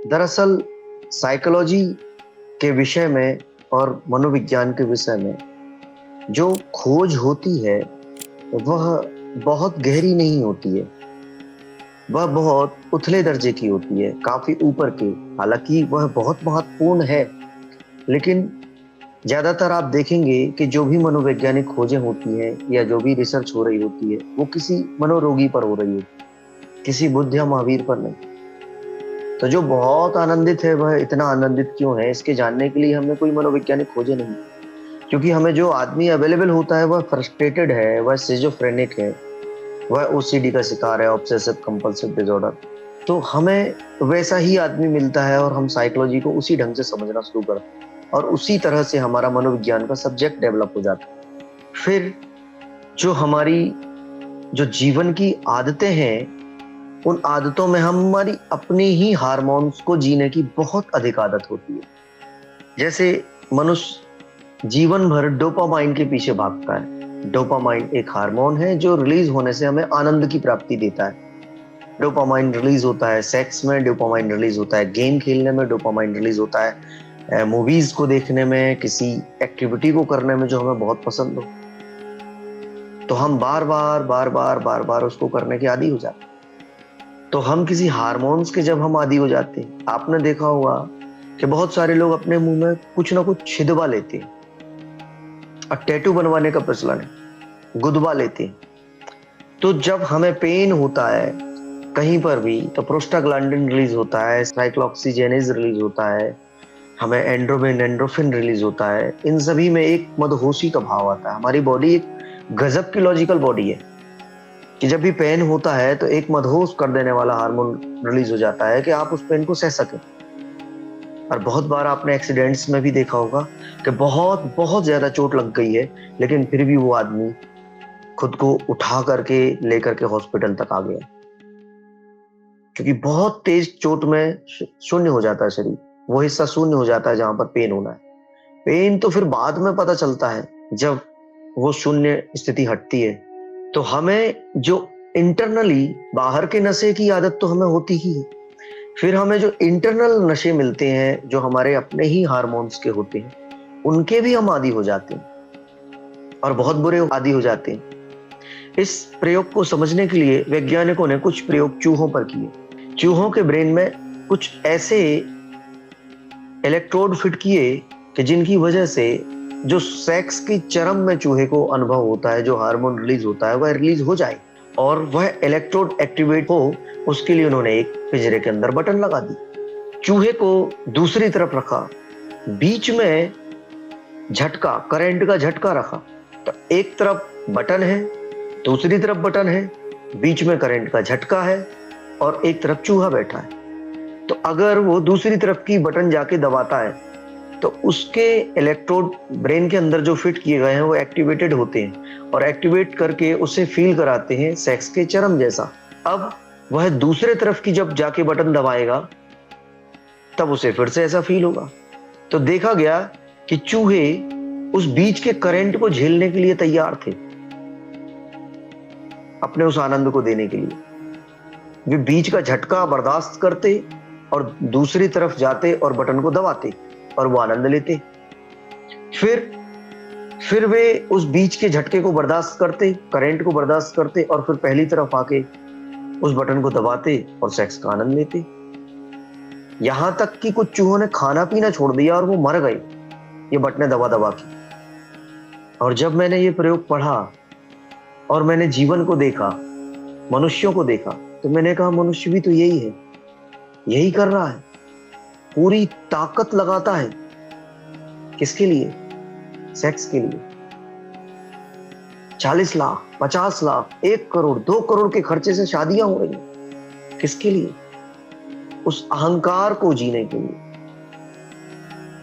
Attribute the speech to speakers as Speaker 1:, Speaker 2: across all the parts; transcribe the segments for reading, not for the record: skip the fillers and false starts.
Speaker 1: दरअसल साइकोलॉजी के विषय में और मनोविज्ञान के विषय में जो खोज होती है वह बहुत गहरी नहीं होती है। वह बहुत उथले दर्जे की होती है, काफी ऊपर की। हालांकि वह बहुत महत्वपूर्ण है, लेकिन ज्यादातर आप देखेंगे कि जो भी मनोवैज्ञानिक खोजें होती हैं या जो भी रिसर्च हो रही होती है वो किसी मनोरोगी पर हो रही होती है, किसी बुद्ध या महावीर पर नहीं। तो जो बहुत आनंदित है वह इतना आनंदित क्यों है, इसके जानने के लिए हमने कोई मनोवैज्ञानिक खोजे नहीं। क्योंकि हमें जो आदमी अवेलेबल होता है वह फ्रस्ट्रेटेड है, वह सिजोफ्रेनिक है, वह ओसीडी का शिकार है, ऑब्सेसिव कंपल्सिव डिसऑर्डर। तो हमें वैसा ही आदमी मिलता है और हम साइकोलॉजी को उसी ढंग से समझना शुरू करते हैं और उसी तरह से हमारा मनोविज्ञान का सब्जेक्ट डेवलप हो जाता है। फिर जो हमारी जो जीवन की आदतें हैं, उन आदतों में हमारी अपनी ही हार्मोन्स को जीने की बहुत अधिक आदत होती है। जैसे मनुष्य जीवन भर डोपामाइन के पीछे भागता है। डोपामाइन एक हार्मोन है जो रिलीज होने से हमें आनंद की प्राप्ति देता है। डोपामाइन रिलीज होता है सेक्स में, डोपामाइन रिलीज होता है गेम खेलने में, डोपामाइन रिलीज होता है मूवीज को देखने में, किसी एक्टिविटी को करने में जो हमें बहुत पसंद हो। तो हम बार बार उसको करने के आदी हो जाते हैं। तो हम किसी हार्मोन्स के जब हम आदी हो जाते हैं, आपने देखा होगा कि बहुत सारे लोग अपने मुंह में कुछ ना कुछ छिदवा लेते हैं और टैटू बनवाने का प्रचलन है, गुदवा लेते हैं। तो जब हमें पेन होता है कहीं पर भी तो प्रोस्टाग्लैंडिन रिलीज होता है, साइक्लोऑक्सीजेनेज रिलीज होता है, हमें एंड्रोफिन रिलीज होता है। इन सभी में एक मदहोशी का भाव आता है। हमारी बॉडी एक गजब की लॉजिकल बॉडी है कि जब भी पेन होता है तो एक मदहोश कर देने वाला हार्मोन रिलीज हो जाता है कि आप उस पेन को सह सकें। और बहुत बार आपने एक्सीडेंट्स में भी देखा होगा कि बहुत बहुत ज्यादा चोट लग गई है, लेकिन फिर भी वो आदमी खुद को उठा करके लेकर के हॉस्पिटल तक आ गया, क्योंकि बहुत तेज चोट में शून्य हो जाता है शरीर। वो हिस्सा शून्य हो जाता है जहां पर पेन होना है। पेन तो फिर बाद में पता चलता है जब वो शून्य स्थिति हटती है। तो हमें जो इंटरनली बाहर के नशे की आदत तो हमें होती ही है, फिर हमें जो इंटरनल नशे मिलते हैं जो हमारे अपने ही हार्मोन्स के होते हैं, उनके भी हम आदी हो जाते हैं और बहुत बुरे आदी हो जाते हैं। इस प्रयोग को समझने के लिए वैज्ञानिकों ने कुछ प्रयोग चूहों पर किए। चूहों के ब्रेन में कुछ ऐसे इलेक्ट्रोड फिट किए कि जिनकी वजह से जो सेक्स की चरम में चूहे को अनुभव होता है, जो हार्मोन रिलीज होता है, वह रिलीज हो जाए और वह इलेक्ट्रोड एक्टिवेट हो। उसके लिए उन्होंने एक पिंजरे के अंदर बटन लगा दी, चूहे को दूसरी तरफ रखा, बीच में झटका, करंट का झटका रखा। तो एक तरफ बटन है, दूसरी तरफ बटन है, बीच में करंट का झटका है और एक तरफ चूहा बैठा है। तो अगर वो दूसरी तरफ की बटन जाके दबाता है तो उसके इलेक्ट्रोड ब्रेन के अंदर जो फिट किए गए हैं वो एक्टिवेटेड होते हैं और एक्टिवेट करके उसे फील कराते हैं सेक्स के चरम जैसा। अब वह दूसरे तरफ की जब जाके बटन दबाएगा तब उसे फिर से ऐसा फील होगा। तो देखा गया कि चूहे उस बीच के करंट को झेलने के लिए तैयार थे, अपने उस आनंद को देने के लिए। वे बीच का झटका बर्दाश्त करते और दूसरी तरफ जाते और बटन को दबाते और वो आनंद लेते। फिर वे उस बीच के झटके को बर्दाश्त करते, करंट को बर्दाश्त करते और फिर पहली तरफ आके उस बटन को दबाते और सेक्स का आनंद लेते। यहां तक कि कुछ चूहों ने खाना पीना छोड़ दिया और वो मर गए ये बटने दबा दबा के। और जब मैंने ये प्रयोग पढ़ा और मैंने जीवन को देखा, मनुष्यों को देखा, तो मैंने कहा मनुष्य भी तो यही है, यही कर रहा है, पूरी ताकत लगाता है। किसके लिए? सेक्स के लिए। 40 लाख, 50 लाख, 1 करोड़, 2 करोड़ के खर्चे से शादियां हो रही हैं। किसके लिए? उस अहंकार को जीने के लिए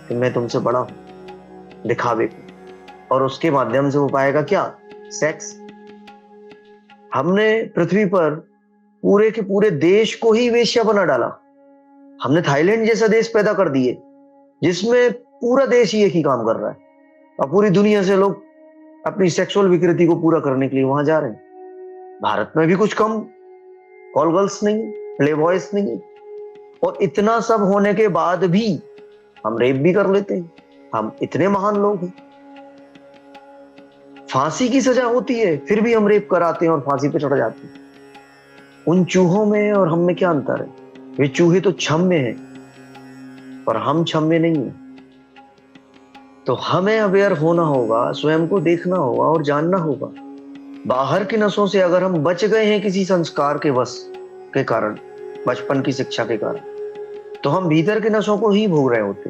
Speaker 1: कि मैं तुमसे बड़ा हूं, दिखावे को। और उसके माध्यम से वो पाएगा क्या? सेक्स। हमने पृथ्वी पर पूरे के पूरे देश को ही वेश्या बना डाला। हमने थाईलैंड जैसा देश पैदा कर दिए जिसमें पूरा देश ही एक ही काम कर रहा है और पूरी दुनिया से लोग अपनी सेक्सुअल विकृति को पूरा करने के लिए वहां जा रहे हैं। भारत में भी कुछ कम कॉल गर्ल्स नहीं, प्ले बॉयज नहीं, और इतना सब होने के बाद भी हम रेप भी कर लेते हैं। हम इतने महान लोग हैं। फांसी की सजा होती है फिर भी हम रेप कराते हैं और फांसी पे चढ़ जाते हैं। उन चूहों में और हम में क्या अंतर है? वे चूहे तो छम्मे हैं पर हम छम्मे नहीं है। तो हमें अवेयर होना होगा, स्वयं को देखना होगा और जानना होगा। बाहर की नसों से अगर हम बच गए हैं किसी संस्कार के वश के कारण, बचपन की शिक्षा के कारण, तो हम भीतर की नसों को ही भोग रहे होते।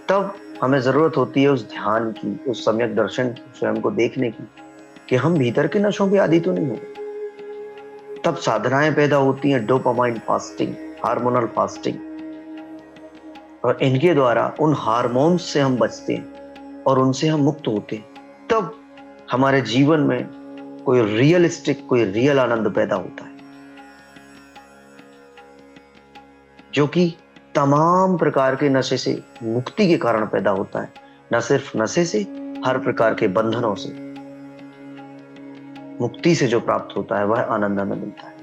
Speaker 1: तब हमें जरूरत होती है उस ध्यान की, उस सम्यक दर्शन की, स्वयं को देखने की कि हम भीतर की नसों के आदी तो नहीं हो गए। तब साधनाएं पैदा होती हैं, डोपामाइन फास्टिंग, हार्मोनल फास्टिंग, और इनके द्वारा उन हार्मोन्स से हम बचते हैं और उनसे हम मुक्त होते हैं। तब हमारे जीवन में कोई रियलिस्टिक, कोई रियल आनंद पैदा होता है, जो कि तमाम प्रकार के नशे से मुक्ति के कारण पैदा होता है। न सिर्फ नशे से, हर प्रकार के बंधनों से मुक्ति से जो प्राप्त होता है वह आनंद हमें मिलता है।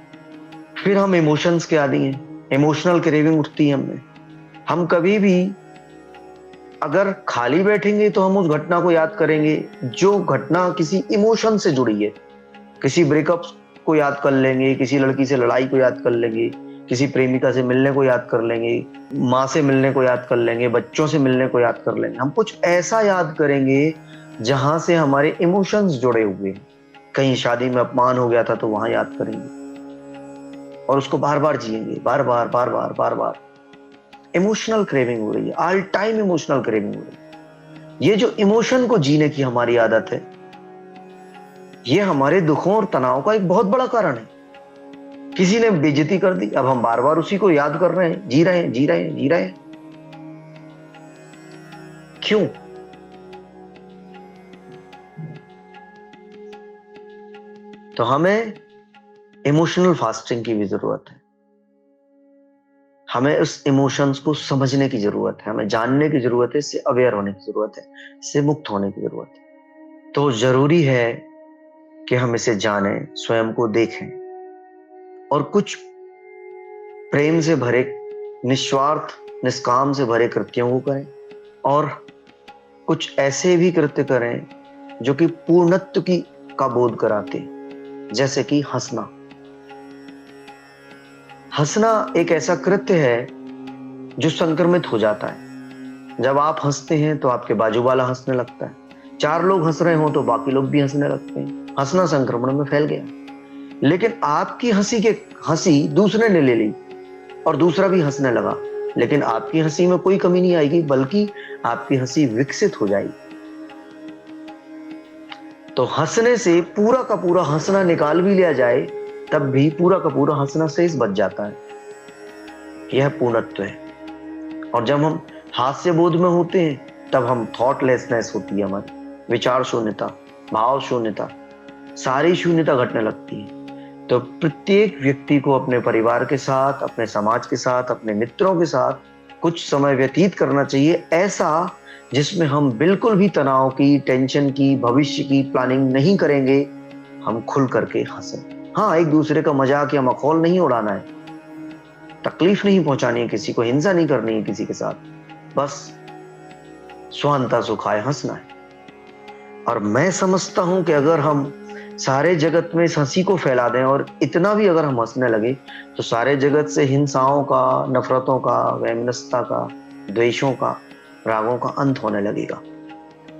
Speaker 1: फिर हम इमोशंस के आदी हैं, इमोशनल क्रेविंग उठती है हमें। हम कभी भी अगर खाली बैठेंगे तो हम उस घटना को याद करेंगे जो घटना किसी इमोशन से जुड़ी है। किसी ब्रेकअप को याद कर लेंगे, किसी लड़की से लड़ाई को याद कर लेंगे, किसी प्रेमिका से मिलने को याद कर लेंगे, माँ से मिलने को याद कर लेंगे, बच्चों से मिलने को याद कर लेंगे। हम कुछ ऐसा याद करेंगे जहां से हमारे इमोशंस जुड़े हुए हैं। कहीं शादी में अपमान हो गया था तो वहां याद करेंगे और उसको बार बार जिएंगे, बार बार बार बार बार बार। इमोशनल क्रेविंग हो रही है, ऑल टाइम इमोशनल क्रेविंग हो रही है। ये जो इमोशन को जीने की हमारी आदत है, ये हमारे दुखों और तनाव का एक बहुत बड़ा कारण है। किसी ने बेइज्जती कर दी, अब हम बार बार उसी को याद कर रहे हैं, जी रहे हैं, जी रहे हैं, जी रहे हैं। क्यों? तो हमें इमोशनल फास्टिंग की भी जरूरत है। हमें उस इमोशंस को समझने की जरूरत है, हमें जानने की जरूरत है, इससे अवेयर होने की जरूरत है, इससे मुक्त होने की जरूरत है। तो जरूरी है कि हम इसे जानें, स्वयं को देखें और कुछ प्रेम से भरे, निस्वार्थ, निष्काम से भरे कृत्यों को करें और कुछ ऐसे भी कृत्य करें जो कि पूर्णत्व की का बोध कराते, जैसे कि हंसना। हंसना एक ऐसा कृत्य है जो संक्रमित हो जाता है। जब आप हंसते हैं तो आपके बाजू वाला हंसने लगता है। 4 लोग हंस रहे हो तो बाकी लोग भी हंसने लगते हैं। हंसना संक्रमण में फैल गया। लेकिन आपकी हंसी दूसरे ने ले ली और दूसरा भी हंसने लगा, लेकिन आपकी हंसी में कोई कमी नहीं आएगी, बल्कि आपकी हंसी विकसित हो जाएगी। तो हंसने से पूरा का पूरा हंसना निकाल भी लिया जाए तब भी पूरा का पूरा हंसना शेष बच जाता है। यह पूर्णत्व है। और जब हम हास्य बोध में होते हैं तब हम थॉटलेसनेस होती है, हमारी विचार शून्यता, भाव शून्यता, सारी शून्यता घटने लगती है। तो प्रत्येक व्यक्ति को अपने परिवार के साथ, अपने समाज के साथ, अपने मित्रों के साथ कुछ समय व्यतीत करना चाहिए, ऐसा जिसमें हम बिल्कुल भी तनाव की, टेंशन की, भविष्य की प्लानिंग नहीं करेंगे। हम खुल करके हंसें। हाँ, एक दूसरे का मजाक या मखौल नहीं उड़ाना है, तकलीफ नहीं पहुंचानी है किसी को, हिंसा नहीं करनी है किसी के साथ, बस स्वांता सुखाए हंसना है। और मैं समझता हूं कि अगर हम सारे जगत में इस हंसी को फैला दें और इतना भी अगर हम हंसने लगे तो सारे जगत से हिंसाओं का, नफरतों का, वैमनस्यता का, द्वेषों का, रागों का अंत होने लगेगा।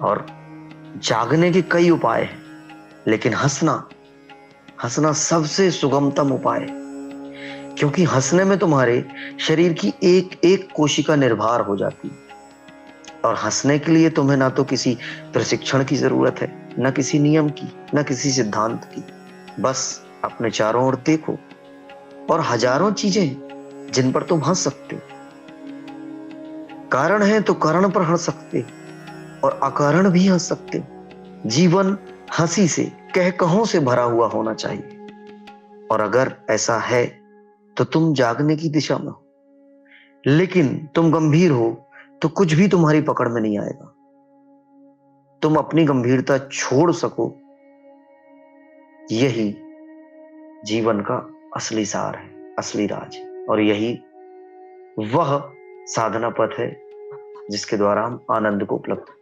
Speaker 1: और जागने के कई उपाय हैं, लेकिन हंसना सबसे सुगमतम उपाय है, क्योंकि हंसने में तुम्हारे शरीर की एक एक कोशिका निर्भर हो जाती है। और हंसने के लिए तुम्हें ना तो किसी प्रशिक्षण की जरूरत है, न किसी नियम की, न किसी सिद्धांत की। बस अपने चारों ओर देखो और हजारों चीजें हैं जिन पर तुम हंस सकते हो। कारण है तो कारण पर हंस सकते और अकारण भी हंस सकते। जीवन हंसी से, कह कहों से भरा हुआ होना चाहिए। और अगर ऐसा है तो तुम जागने की दिशा में हो, लेकिन तुम गंभीर हो तो कुछ भी तुम्हारी पकड़ में नहीं आएगा। तुम अपनी गंभीरता छोड़ सको, यही जीवन का असली सार है, असली राज है। और यही वह साधना पथ है जिसके द्वारा हम आनंद को उपलब्ध